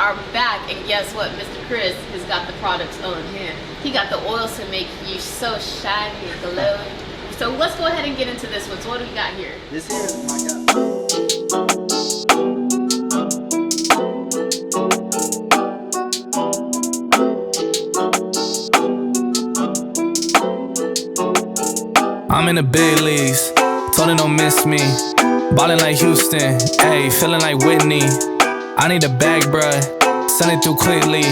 are back, and guess what? Mr. Chris has got the products on hand. He got the oils to make you so shiny and glowing. So let's go ahead and get into this one. So what do we got here? This here is my guy. I'm in the big leagues, told her don't miss me. Ballin' like Houston, ayy, feeling like Whitney. I need a bag, bruh, send it through quickly.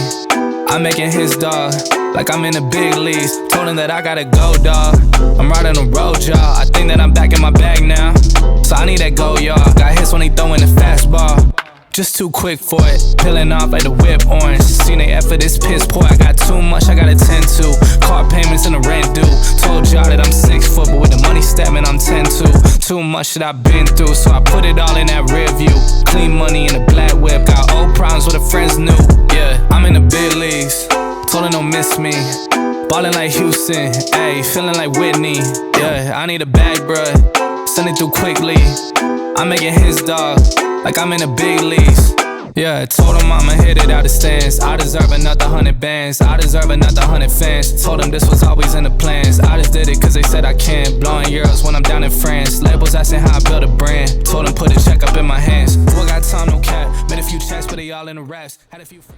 I'm making his dog, like I'm in the big leagues. Told him that I gotta go, dawg. I'm riding the road, y'all. I think that I'm back in my bag now. So I need that go, y'all. Got hits when he throwing the fastball. Just too quick for it, peeling off like the whip orange. Seen they effort, this piss poor. I got too much, I gotta tend to. Car payments and the rent due. Told y'all that I'm 6 foot, but with the money stabbing, I'm 10-2. Too much that I've been through, so I put it all in that rear view. Clean money in a black whip, got old problems with the friends new. Yeah, I'm in the big leagues, told her don't miss me. Ballin' like Houston, ayy, feeling like Whitney. Yeah, I need a bag, bruh, send it through quickly. I'm making his dog, like I'm in the big leagues. Yeah, told him I'ma hit it out the stands. I deserve another 100 bands, I deserve another 100 fans. Told them this was always in the plans. I just did it cause they said I can. Blowing euros when I'm down in France. Labels asking how I build a brand. Told them put a check up in my hands. Boy got time, no cap. Made a few checks, but they all in the raps. Had a few free.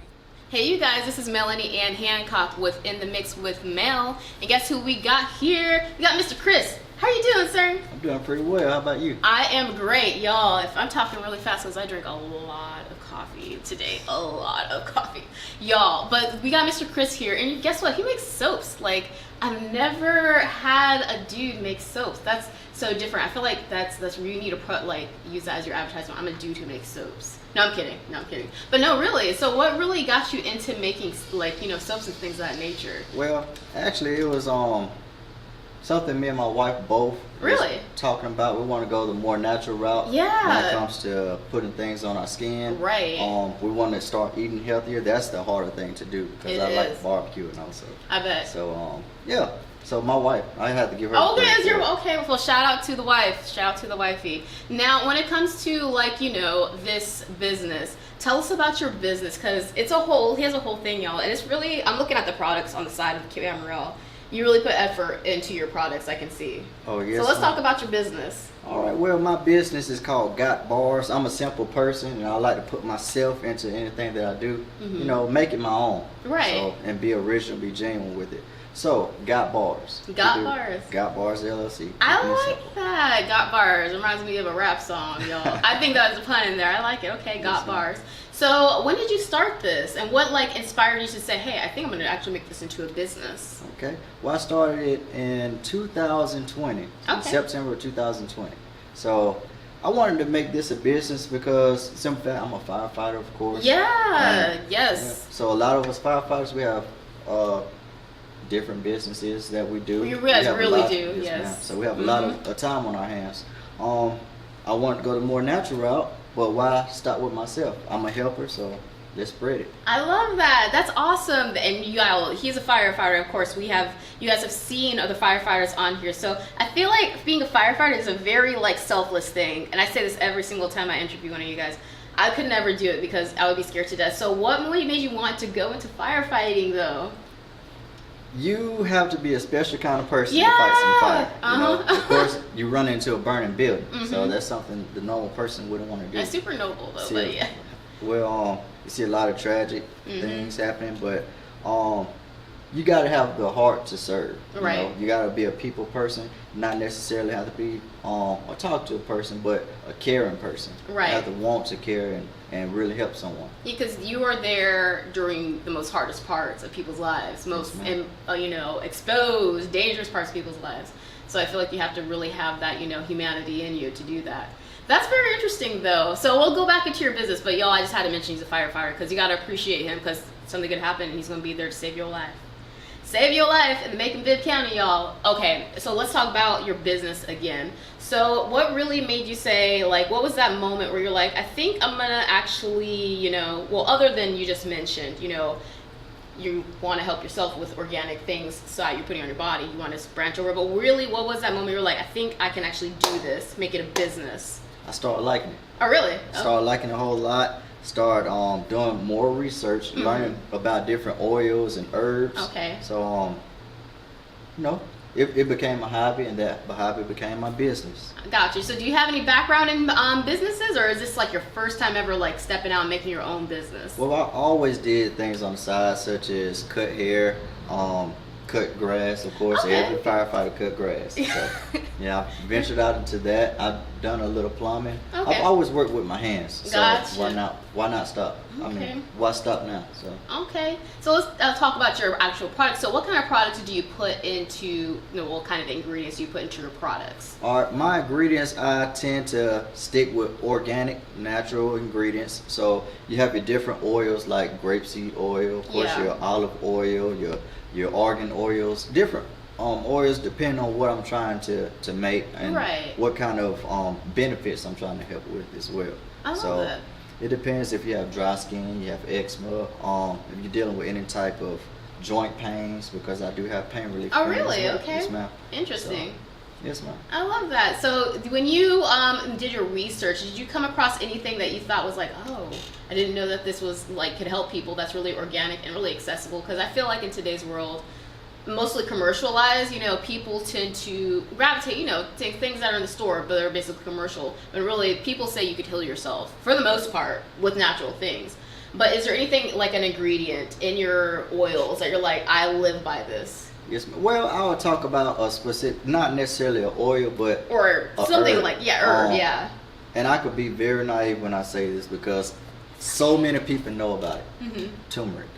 Hey you guys, this is Melanie Ann Hancock with In the Mix with Mel. And guess who we got here? We got Mr. Chris. How are you doing, sir? I'm doing pretty well. How about you? I am great, y'all. If I'm talking really fast because I drink a lot of coffee today. A lot of coffee. Y'all, but we got Mr. Chris here, and guess what? He makes soaps. Like, I've never had a dude make soaps. That's so different. I feel like that's you need to put, like, use that as your advertisement. I'm a dude who makes soaps. No, I'm kidding. No, I'm kidding. But no, really. So what really got you into making, like, you know, soaps and things of that nature? Well, actually, it was something me and my wife both really talking about. We want to go the more natural route. Yeah. When it comes to putting things on our skin. Right. We want to start eating healthier. That's the harder thing to do because I like barbecuing also. I bet. So yeah. So my wife, I had to give her. Okay, okay. Well, shout out to the wife. Shout out to the wifey. Now, when it comes to, like, you know, this business, tell us about your business, because it's a whole. He has a whole thing, y'all, and it's really. I'm looking at the products on the side of the camera. You really put effort into your products, I can see. Oh, yes. So let's talk about your business. All right. Well, my business is called Got Bars. I'm a simple person, and I like to put myself into anything that I do. Mm-hmm. You know, make it my own. Right. So, and be original, be genuine with it. So, Got Bars. Got Bars. Got Bars LLC. I like that. Got Bars. Reminds me of a rap song, y'all. I think that was a pun in there. I like it. Okay, Got Bars. So when did you start this, and what, like, inspired you to say, hey, I think I'm going to actually make this into a business? Okay. Well, I started it in 2020. Okay. September of 2020. So I wanted to make this a business because simply I'm a firefighter, of course. Yeah. Yes. Yeah. So a lot of us firefighters, we have different businesses that we do. You guys really do. Yes. Yes. So we have a lot of time on our hands. I wanted to go the more natural route. But why stop with myself? I'm a helper, so let's spread it. I love that. That's awesome. And he's a firefighter. Of course, you guys have seen other firefighters on here. So I feel like being a firefighter is a very, like, selfless thing. And I say this every single time I interview one of you guys. I could never do it because I would be scared to death. So what made you want to go into firefighting, though? You have to be a special kind of person to fight some fire. You know, of course, you run into a burning building, so that's something the normal person wouldn't want to do. It's super noble, though. But yeah. Well, you see a lot of tragic things happening, but you got to have the heart to serve. Right. You know? You got to be a people person, not necessarily have to be a talk to a person, but a caring person. Right. You have to want to care and really help someone. Because you are there during the most hardest parts of people's lives, most you know, exposed, dangerous parts of people's lives. So I feel like you have to really have that, you know, humanity in you to do that. That's very interesting, though. So we'll go back into your business, but y'all, I just had to mention he's a firefighter because you got to appreciate him because something could happen and he's going to be there to save your life. Save your life in Macon-Bibb County, y'all. Okay, so let's talk about your business again. So what really made you say, like, what was that moment where you're like, I think I'm gonna actually, you know, well, other than you just mentioned, you know, you want to help yourself with organic things so you're putting on your body, you want to branch over, but really, what was that moment you're like, I think I can actually do this, make it a business? I started liking it. Oh, really? I started liking it a whole lot. start doing more research, learning about different oils and herbs. Okay. So you know, it became a hobby, and that hobby became my business. Gotcha. So do you have any background in businesses, or is this like your first time ever like stepping out and making your own business? Well, I always did things on the side, such as cut hair, cut grass. Of course, Okay. every firefighter cut grass. So, yeah, I ventured out into that. I've done a little plumbing. Okay. I've always worked with my hands. So Gotcha. why not stop? I Okay. mean, why stop now? So Okay, so let's talk about your actual product. So what kind of products do you put into, you know, what kind of ingredients do you put into your products? my ingredients, I tend to stick with organic, natural ingredients. So you have your different oils like grapeseed oil, of course, Yeah. your olive oil, your argan oils, different oils depending on what I'm trying to make and Right. what kind of benefits I'm trying to help with as well. I love so that. it depends if you have dry skin, you have eczema, if you're dealing with any type of joint pains, because I do have pain relief. Oh, cream as really? well. Okay. Yes, ma'am. Interesting. Yes, ma'am. I love that. So when you did your research, did you come across anything that you thought was like, oh, I didn't know that this was like could help people, that's really organic and really accessible? Because I feel like in today's world, mostly commercialized, you know, people tend to gravitate, you know, to things that are in the store, but they're basically commercial. But really, people say you could heal yourself, for the most part, with natural things. But is there anything like an ingredient in your oils that you're like, I live by this? Yes, ma'am. Well, I would talk about a specific, not necessarily an oil, but Or a something herb. like, herb, yeah. And I could be very naive when I say this because so many people know about it. Mm-hmm. Turmeric.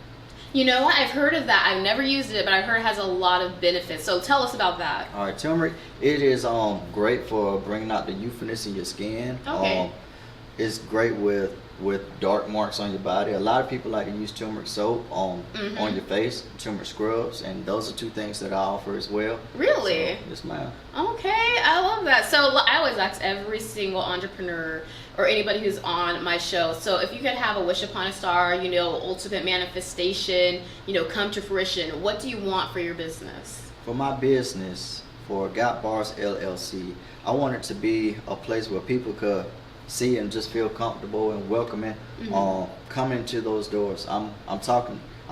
You know what? I've heard of that. I've never used it, but I've heard it has a lot of benefits. So tell us about that. All right, turmeric. It is great for bringing out the youthfulness in your skin. Okay. It's great with dark marks on your body. A lot of people like to use turmeric soap on your face, turmeric scrubs, and those are two things that I offer as well. Really? So, yes, ma'am. Okay, I love that. So I always ask every single entrepreneur or anybody who's on my show, so if you could have a wish upon a star, you know, ultimate manifestation, you know, come to fruition, what do you want for your business? For my business, for Got Bars LLC, I want it to be a place where people could see and just feel comfortable and welcoming. Come into those doors. I'm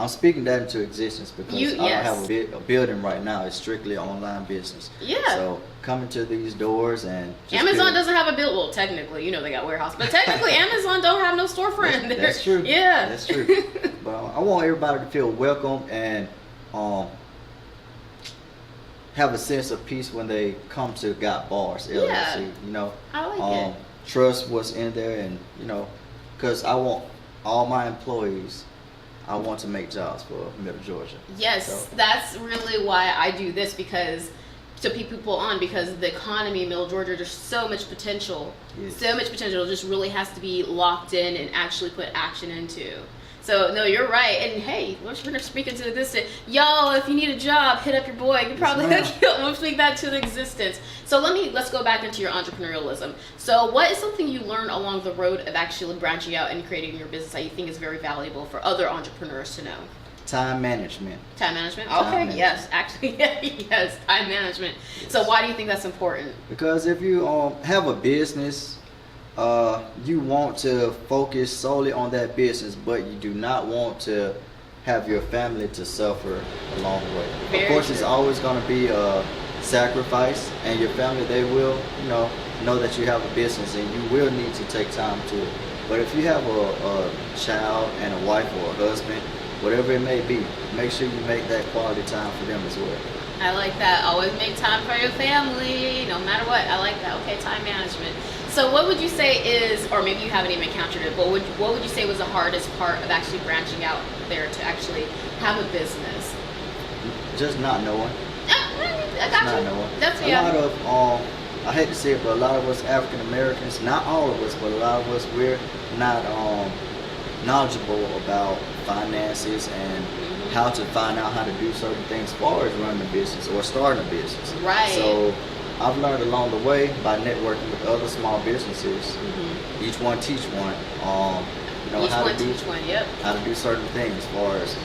speaking that into existence because I don't have a building right now. It's strictly online business. Yeah. So come into these doors and just Amazon feel, doesn't have a build. Well, technically, you know, they got warehouse, but technically, Amazon don't have no storefront. That's true. Yeah. That's true. But I want everybody to feel welcome and have a sense of peace when they come to Got Bars LLC. Yeah. You know, I like it. Trust what's in there, and you know, because I want all my employees. I want to make jobs for Middle Georgia. Yes, So, that's really why I do this, because to keep people on, because the economy in Middle Georgia, there's so much potential. Yes. So much potential. It just really has to be locked in and actually put action into. So no, you're right. And hey, we're speaking to this. Y'all, if you need a job, hit up your boy. You can probably we'll speak that to the existence. So let's go back into your entrepreneurialism. So what is something you learned along the road of actually branching out and creating your business that you think is very valuable for other entrepreneurs to know? time management. Time management? Time Okay, management. yes, actually, yes, time management. Yes. So why do you think that's important? Because if you have a business, you want to focus solely on that business, but you do not want to have your family to suffer along the way. Very of course, true. it's always going to be a sacrifice, and your family, they will, know that you have a business, and you will need to take time to it. But if you have a child and a wife or a husband, whatever it may be, make sure you make that quality time for them as well. I like that. Always make time for your family, no matter what. I like that. Okay, time management. So what would you say is, or maybe you haven't even encountered it, but what would you say was the hardest part of actually branching out there to actually have a business? Just not knowing. I got Not you. knowing. That's A lot of I hate to say it, but a lot of us African Americans, not all of us, but a lot of us, we're not knowledgeable about finances and how to find out how to do certain things as far as running a business or starting a business. Right. So I've learned along the way by networking with other small businesses. Each one teach one. Each how one to do teach one. Yep. how to do certain things as far as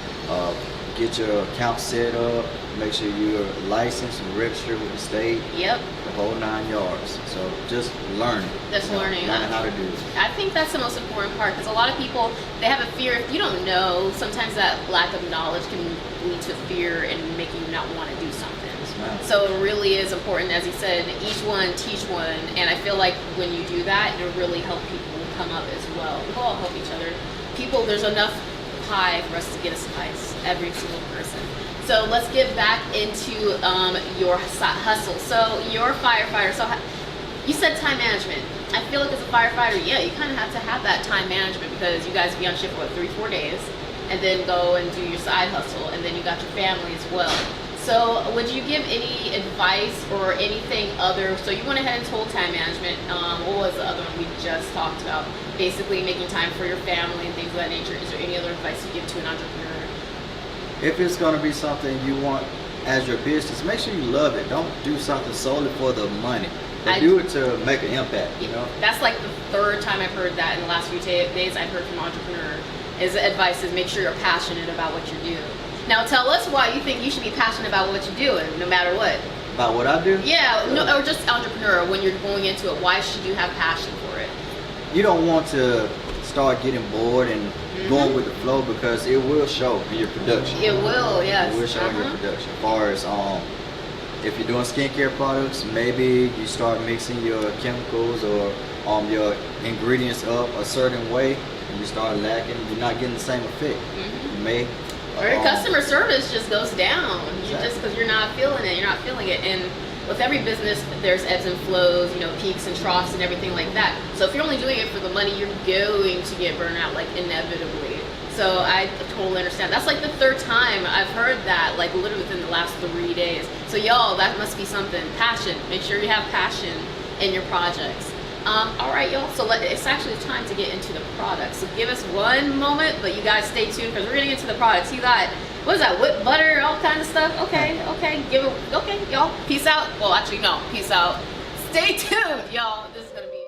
get your account set up, make sure you're licensed and registered with the state. Yep. The whole 9 yards. So just learning. Just learning. Learning how to do it. I think that's the most important part, because a lot of people, they have a fear. If you don't know, sometimes that lack of knowledge can lead to fear and make you not want to do something. So it really is important, as he said, each one teach one, and I feel like when you do that, it'll really help people come up as well. We'll all help each other. People, there's enough pie for us to get a slice, every single person. So let's get back into your hustle. So you're a firefighter. So you said time management. I feel like as a firefighter, yeah, you kind of have to have that time management, because you guys be on shift for 3-4 days, and then go and do your side hustle, and then you got your family as well. So would you give any advice or anything other? So you went ahead and told time management. What was the other one we just talked about? Basically making time for your family and things of that nature. Is there any other advice you give to an entrepreneur? If it's going to be something you want as your business, make sure you love it. Don't do something solely for the money. But do it to make an impact, you know? That's like the third time I've heard that in the last few days I've heard from an entrepreneur. Is the advice is make sure you're passionate about what you do. Now tell us why you think you should be passionate about what you're doing, no matter what. About what I do? Yeah, no, or just entrepreneur, when you're going into it, why should you have passion for it? You don't want to start getting bored and going with the flow, because it will show in your production. It will, yes. It will show in your production. As far as if you're doing skincare products, maybe you start mixing your chemicals or your ingredients up a certain way, and you start lacking, you're not getting the same effect. You may or your customer service just goes down. Just because you're not feeling it, and with every business there's ebbs and flows, you know, peaks and troughs and everything like that. So if you're only doing it for the money, you're going to get burned out, like, inevitably. So I totally understand. That's like the third time I've heard that, like, literally within the last 3 days. So y'all, that must be something. Passion. Make sure you have passion in your projects. All right, y'all. So it's actually time to get into the products. So give us one moment, but you guys stay tuned, because we're getting into the products. You got, what is that? Whipped butter, all kind of stuff. Okay. Okay, y'all. Peace out. Well, actually, no. Peace out. Stay tuned, y'all. This is gonna be.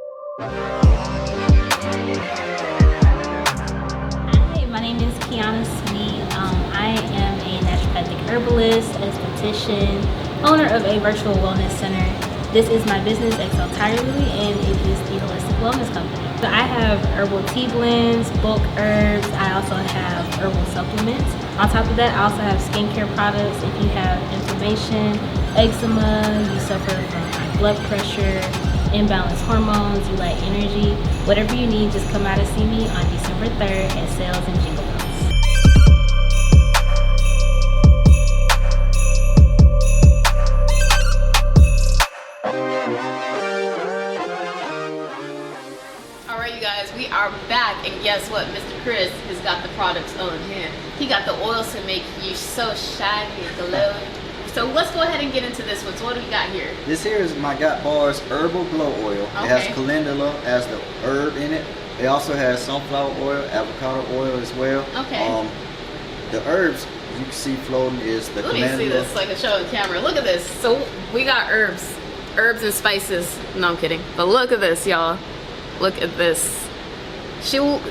Hi, my name is Kiana Sweet. I am a naturopathic herbalist, esthetician, owner of a virtual wellness center. This is my business, Excel Entirely, and it is the Holistic Wellness Company. So I have herbal tea blends, bulk herbs. I also have herbal supplements. On top of that, I also have skincare products. If you have inflammation, eczema, you suffer from high blood pressure, imbalanced hormones, you lack energy, whatever you need, just come out and see me on December 3rd at Sales and Jingle Bells. We are back, and guess what? Mr. Chris has got the products on hand. He got the oils to make you so shiny and glowing. So let's go ahead and get into this one. So what do we got here? This here is my Got Bars Herbal Glow Oil. Okay. It has calendula as the herb in it. It also has sunflower oil, avocado oil as well. Okay. The herbs you can see floating is the calendula. Let me see this so I can show the camera. Look at this. So we got herbs and spices. No, I'm kidding. But look at this, y'all. Look at this. What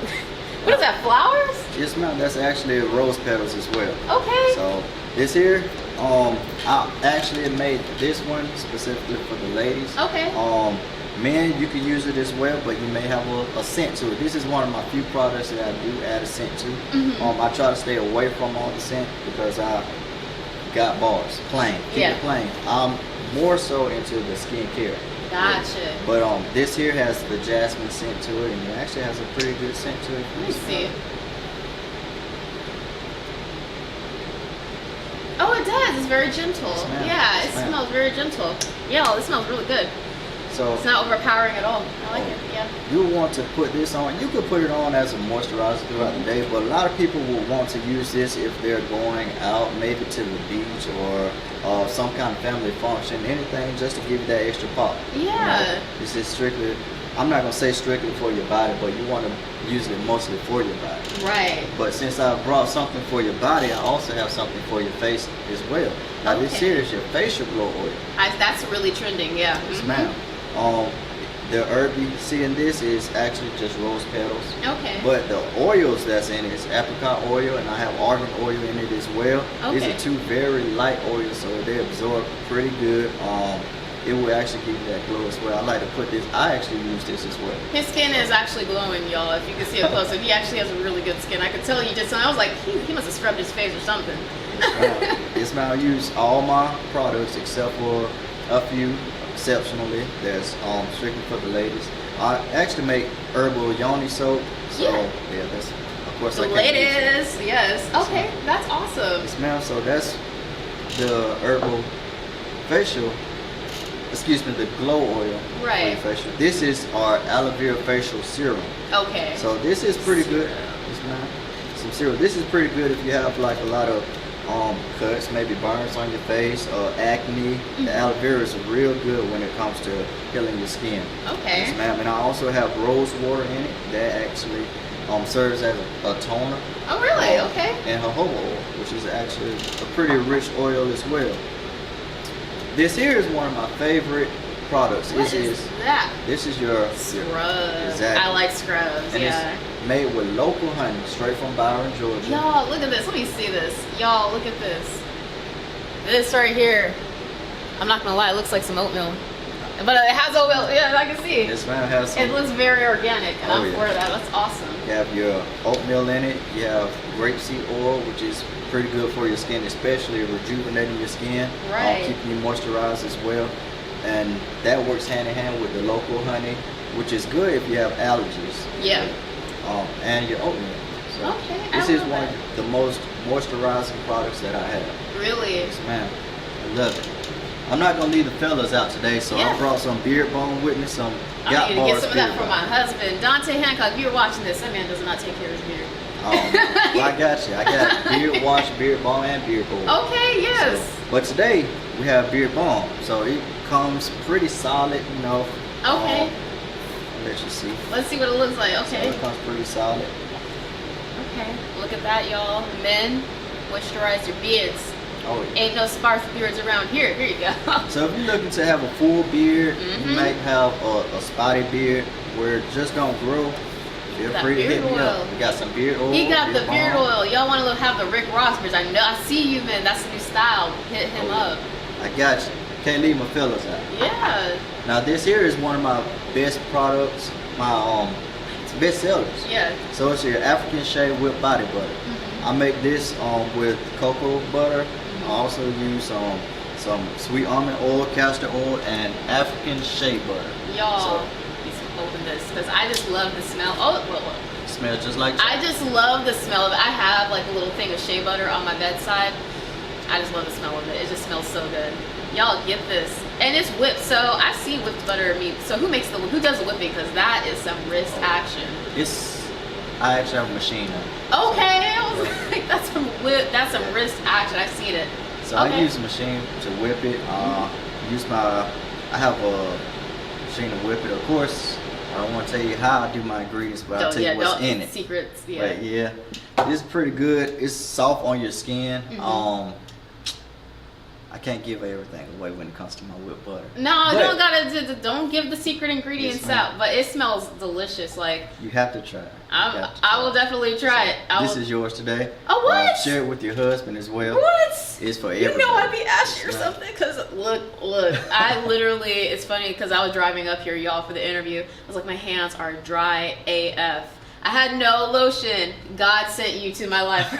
is that, flowers? Yes, ma'am. That's actually rose petals as well. Okay. So this here, I actually made this one specifically for the ladies. Okay. Men, you can use it as well, but you may have a scent to it. This is one of my few products that I do add a scent to. I try to stay away from all the scent, because I got bars, plain. Keep it plain. I'm more so into the skincare. Gotcha. But this here has the jasmine scent to it, and it actually has a pretty good scent to it. Let me see. Oh, it does. It's very gentle. It smells very gentle. Yeah, it smells really good. So it's not overpowering at all. I like it. Yeah. You want to put this on. You could put it on as a moisturizer throughout the day, but a lot of people will want to use this if they're going out, maybe to the beach or some kind of family function, anything, just to give you that extra pop. Yeah. You know, this is strictly, I'm not gonna say strictly for your body, but you want to use it mostly for your body. Right. But since I brought something for your body, I also have something for your face as well. Now this here is your facial glow oil. That's really trending. Yeah. Yes, ma'am. the herb you see in this is actually just rose petals. Okay. But the oils that's in it is apricot oil, and I have argan oil in it as well. Okay. These are two very light oils, so they absorb pretty good. It will actually give you that glow as well. I like to put this. I actually use this as well. His skin is actually glowing, y'all. If you can see it close, he actually has a really good skin. I could tell you just. I was like, he must have scrubbed his face or something. Yes, man. I use all my products except for a few, exceptionally. That's strictly for the ladies. I actually make herbal yoni soap. So yeah, that's of course The I can't use it. ladies, yes. Okay, that's awesome. Yes, ma'am. So that's the herbal facial. Excuse me, the glow oil. Right. For your facial. This is our aloe vera facial serum. Okay. So this is pretty good. Yes, ma'am. Some serum. This is pretty good if you have like a lot of cuts, maybe burns on your face, or acne. The aloe vera is real good when it comes to healing your skin. Okay. Yes, ma'am. And I also have rose water in it that actually serves as a toner. Oh, really? Okay. And jojoba oil, which is actually a pretty rich oil as well. This here is one of my favorite products. What is that? This is your Scrubs. Exactly. I like scrubs, and yeah. it's made with local honey, straight from Byron, Georgia. Y'all, look at this. Let me see this. Y'all, look at this. This right here. I'm not gonna lie, it looks like some oatmeal. But it has oatmeal, yeah, I can see. This man has some, It looks very organic, and I'm yeah. for that. That's awesome. You have your oatmeal in it. You have grapeseed oil, which is pretty good for your skin, especially rejuvenating your skin, Right. keeping you moisturized as well. And that works hand in hand with the local honey, which is good if you have allergies. Yeah. And your oatmeal. So Okay, this I is love one that. of the most moisturizing products that I have. Really? Yes, ma'am. I love it. I'm not gonna leave the fellas out today, so Yeah. I brought some beard balm with me, some I Gap need to get Bars some of that beard for my balm. husband. Dante Hancock, if you're watching this, that man does not take care of his beard. Well, I got you. I got beard wash, beard balm, and beard oil. Okay, yes. So, but today we have beard balm, so it comes pretty solid, you know. Okay. I'll let you see. Let's see what it looks like. So Okay. it comes pretty solid. Okay. Look at that, y'all. Men, moisturize your beards. Oh yeah. Ain't no sparse beards around here. Here you go. So if you're looking to have a full beard, Mhm. you might have a spotty beard where it just don't grow. Feel That free to hit beard me up. oil. We got some beard oil. He got the beard balm. oil. Y'all want to have the Rick Ross beards. I know. I see you, man. That's the new style. Hit him Oh, up. I got you. Can't leave my fellas out. Yeah. Now this here is one of my best products, my best sellers. Yeah. So it's your African shea whipped body butter. Mhm. I make this with cocoa butter. I also use some sweet almond oil, castor oil, and African shea butter. Y'all, So please open this because I just love the smell. Oh, well, it smells just like I just love the smell of it. I have like a little thing of shea butter on my bedside. I just love the smell of it. It just smells so good. Y'all get this, and it's whipped. So I've seen whipped butter meat. So who does the whipping? Because that is some wrist action. I actually have a machine now. Okay, I was like, that's some wrist action. I've seen it. So Okay. I use a machine to whip it. I have a machine to whip it. Of course, I don't want to tell you how I do my ingredients, but I'll tell you what's in it. Secrets, yeah. But yeah, this is pretty good. It's soft on your skin. Mhm. I can't give everything away when it comes to my whipped butter. No, But don't give the secret ingredients Yes, ma'am. out. But it smells delicious. Like you have to try it. You have to try I will it. definitely try it. This is yours today. Oh, what? Share it with your husband as well. What? It's for You everybody. know I'd be asking or Right. something because look, I literally, it's funny because I was driving up here, y'all, for the interview. I was like, my hands are dry AF. I had no lotion. God sent you to my life.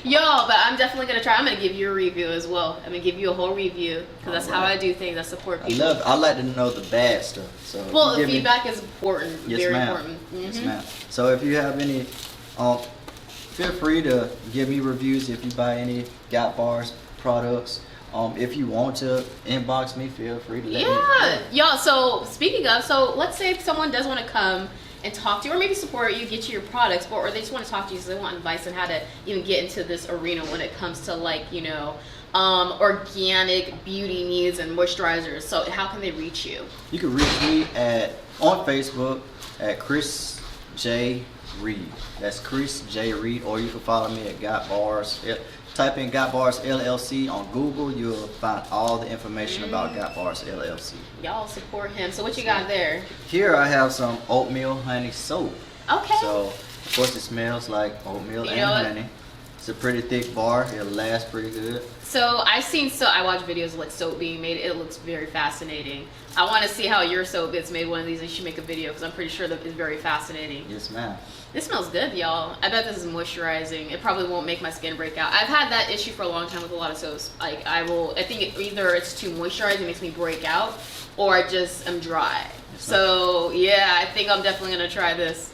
Y'all, but I'm definitely going to try. I'm going to give you a review as well. I'm going to give you a whole review because that's how I do things. I support people. I like to know the bad stuff. So if Well, you the give me- feedback is important. Yes, very ma'am. important. Yes, Mhm. ma'am. So if you have any, feel free to give me reviews if you buy any Got Bars products. If you want to inbox me, feel free to let me know. Yeah, y'all. So speaking of, so let's say if someone does want to come and talk to you, or maybe support you, get you your products, or they just want to talk to you, so they want advice on how to even get into this arena when it comes to organic beauty needs and moisturizers. So how can they reach you? You can reach me on Facebook at Chris J. Reid. That's Chris J. Reid, or you can follow me at Got Bars Type in Got Bars LLC on Google. You'll find all the information about Got Bars LLC. Y'all support him. So what you got there? Here I have some oatmeal honey soap. Okay. So of course it smells like oatmeal and honey. It's a pretty thick bar. It'll last pretty good. So I watch videos of like soap being made. It looks very fascinating. I want to see how your soap gets made. One of these, you should make a video because I'm pretty sure that it's very fascinating. Yes, ma'am. This smells good, y'all. I bet this is moisturizing. It probably won't make my skin break out. I've had that issue for a long time with a lot of soaps. Like I think either it's too moisturizing, it makes me break out, or I just am dry. So yeah, I think I'm definitely gonna try this.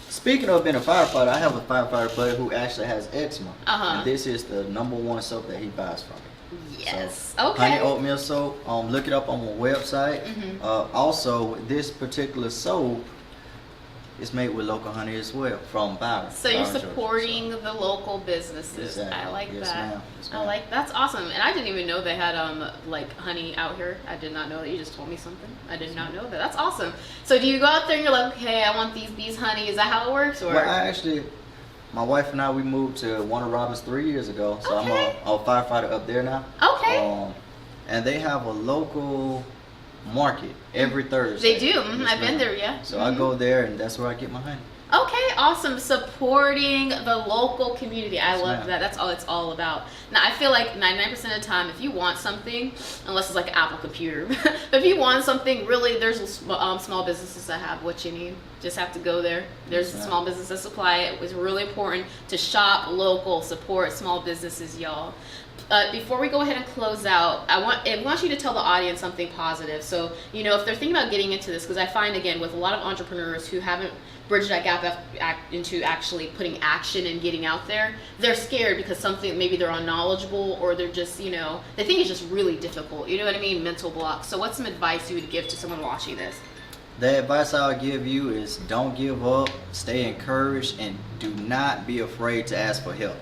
Speaking of being a firefighter, I have a firefighter buddy who actually has eczema. Uh-huh. And this is the #1 soap that he buys from me. Yes. So, okay. Honey oatmeal soap. Look it up on my website. Also, this particular soap is made with local honey as well from Byron. So you're Byron, supporting Georgia. the local businesses. Exactly. I like Yes, that. ma'am. Yes, I ma'am. like that's awesome. And I didn't even know they had like honey out here. I did not know that. You just told me something. I did not know that. That's awesome. So do you go out there and you're like, okay, I want these bees honey. Is that how it works? Or Well, my wife and I, we moved to Warner Robins 3 years ago. So Okay. I'm a firefighter up there now. Okay. And they have a local market every Thursday. They do. Yes, I've been ma'am. there, yeah. So I go there and that's where I get my honey. Okay, awesome. Supporting the local community. I love ma'am. that. That's all it's all about. Now, I feel like 99% of the time, if you want something, unless it's like an Apple computer, but if you want something, really, there's small businesses that have what you need. Just have to go there. There's Yes, small businesses that supply it. It's really important to shop local, support small businesses, y'all. Before we go ahead and close out, I want you to tell the audience something positive. So, you know, if they're thinking about getting into this, because I find, again, with a lot of entrepreneurs who haven't bridged that gap into actually putting action and getting out there, they're scared because something, maybe they're unknowledgeable or they're just, you know, they think it's just really difficult. You know what I mean? Mental blocks. So what's some advice you would give to someone watching this? The advice I would give you is don't give up, stay encouraged, and do not be afraid to ask for help.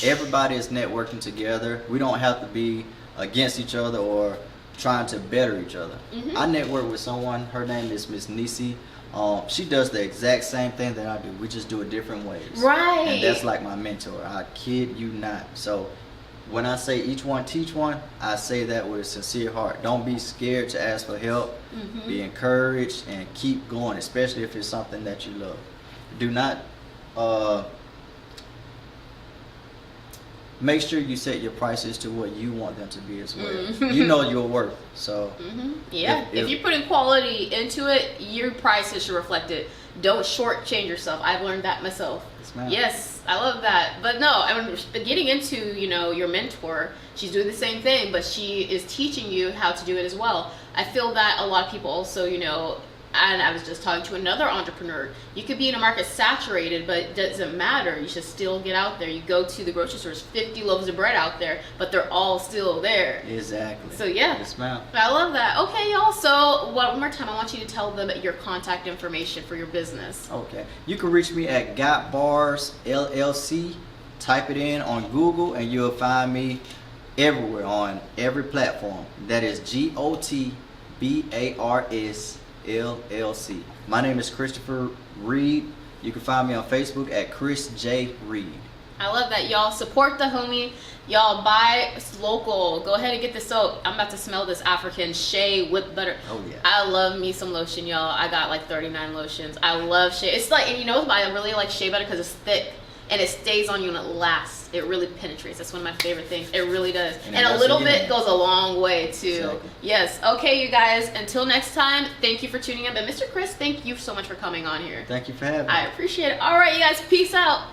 Everybody is networking together. We don't have to be against each other or trying to better each other. I network with someone, her name is Miss Nisi. She does the exact same thing that I do. We just do it different ways. Right. And that's like my mentor. I kid you not. So when I say each one teach one, I say that with a sincere heart. Don't be scared to ask for help. Be encouraged and keep going, especially if it's something that you love. Do not make sure you set your prices to what you want them to be as well. You know your worth. So yeah, if you're putting quality into it, your prices should reflect it. Don't shortchange yourself. I've learned that myself. Yes, I love that. But no, I mean, getting into, you know, your mentor, she's doing the same thing, but she is teaching you how to do it as well. I feel that a lot of people also, you know, and I was just talking to another entrepreneur. You could be in a market saturated, but it doesn't matter. You should still get out there. You go to the grocery store, there's 50 loaves of bread out there, but they're all still there. Exactly. So yeah, yes, ma'am. I love that. Okay, y'all. So one more time, I want you to tell them your contact information for your business. Okay. You can reach me at Got Bars LLC. Type it in on Google, and you'll find me everywhere on every platform. That is GOTBARS LLC. My name is Christopher Reid. You can find me on Facebook at Chris J. Reid. I love that. Y'all support the homie. Y'all buy local. Go ahead and get the soap. I'm about to smell this African shea whipped butter. Oh yeah. I love me some lotion, y'all. I got like 39 lotions. I love shea. It's like, and you know why I really like shea butter? Because it's thick and it stays on you and it lasts. It really penetrates. That's one of my favorite things. It really does. And a little bit goes a long way too. Exactly. Yes. Okay, you guys. Until next time, thank you for tuning in. But Mr. Chris, thank you so much for coming on here. Thank you for having me. I appreciate it. All right, you guys. Peace out.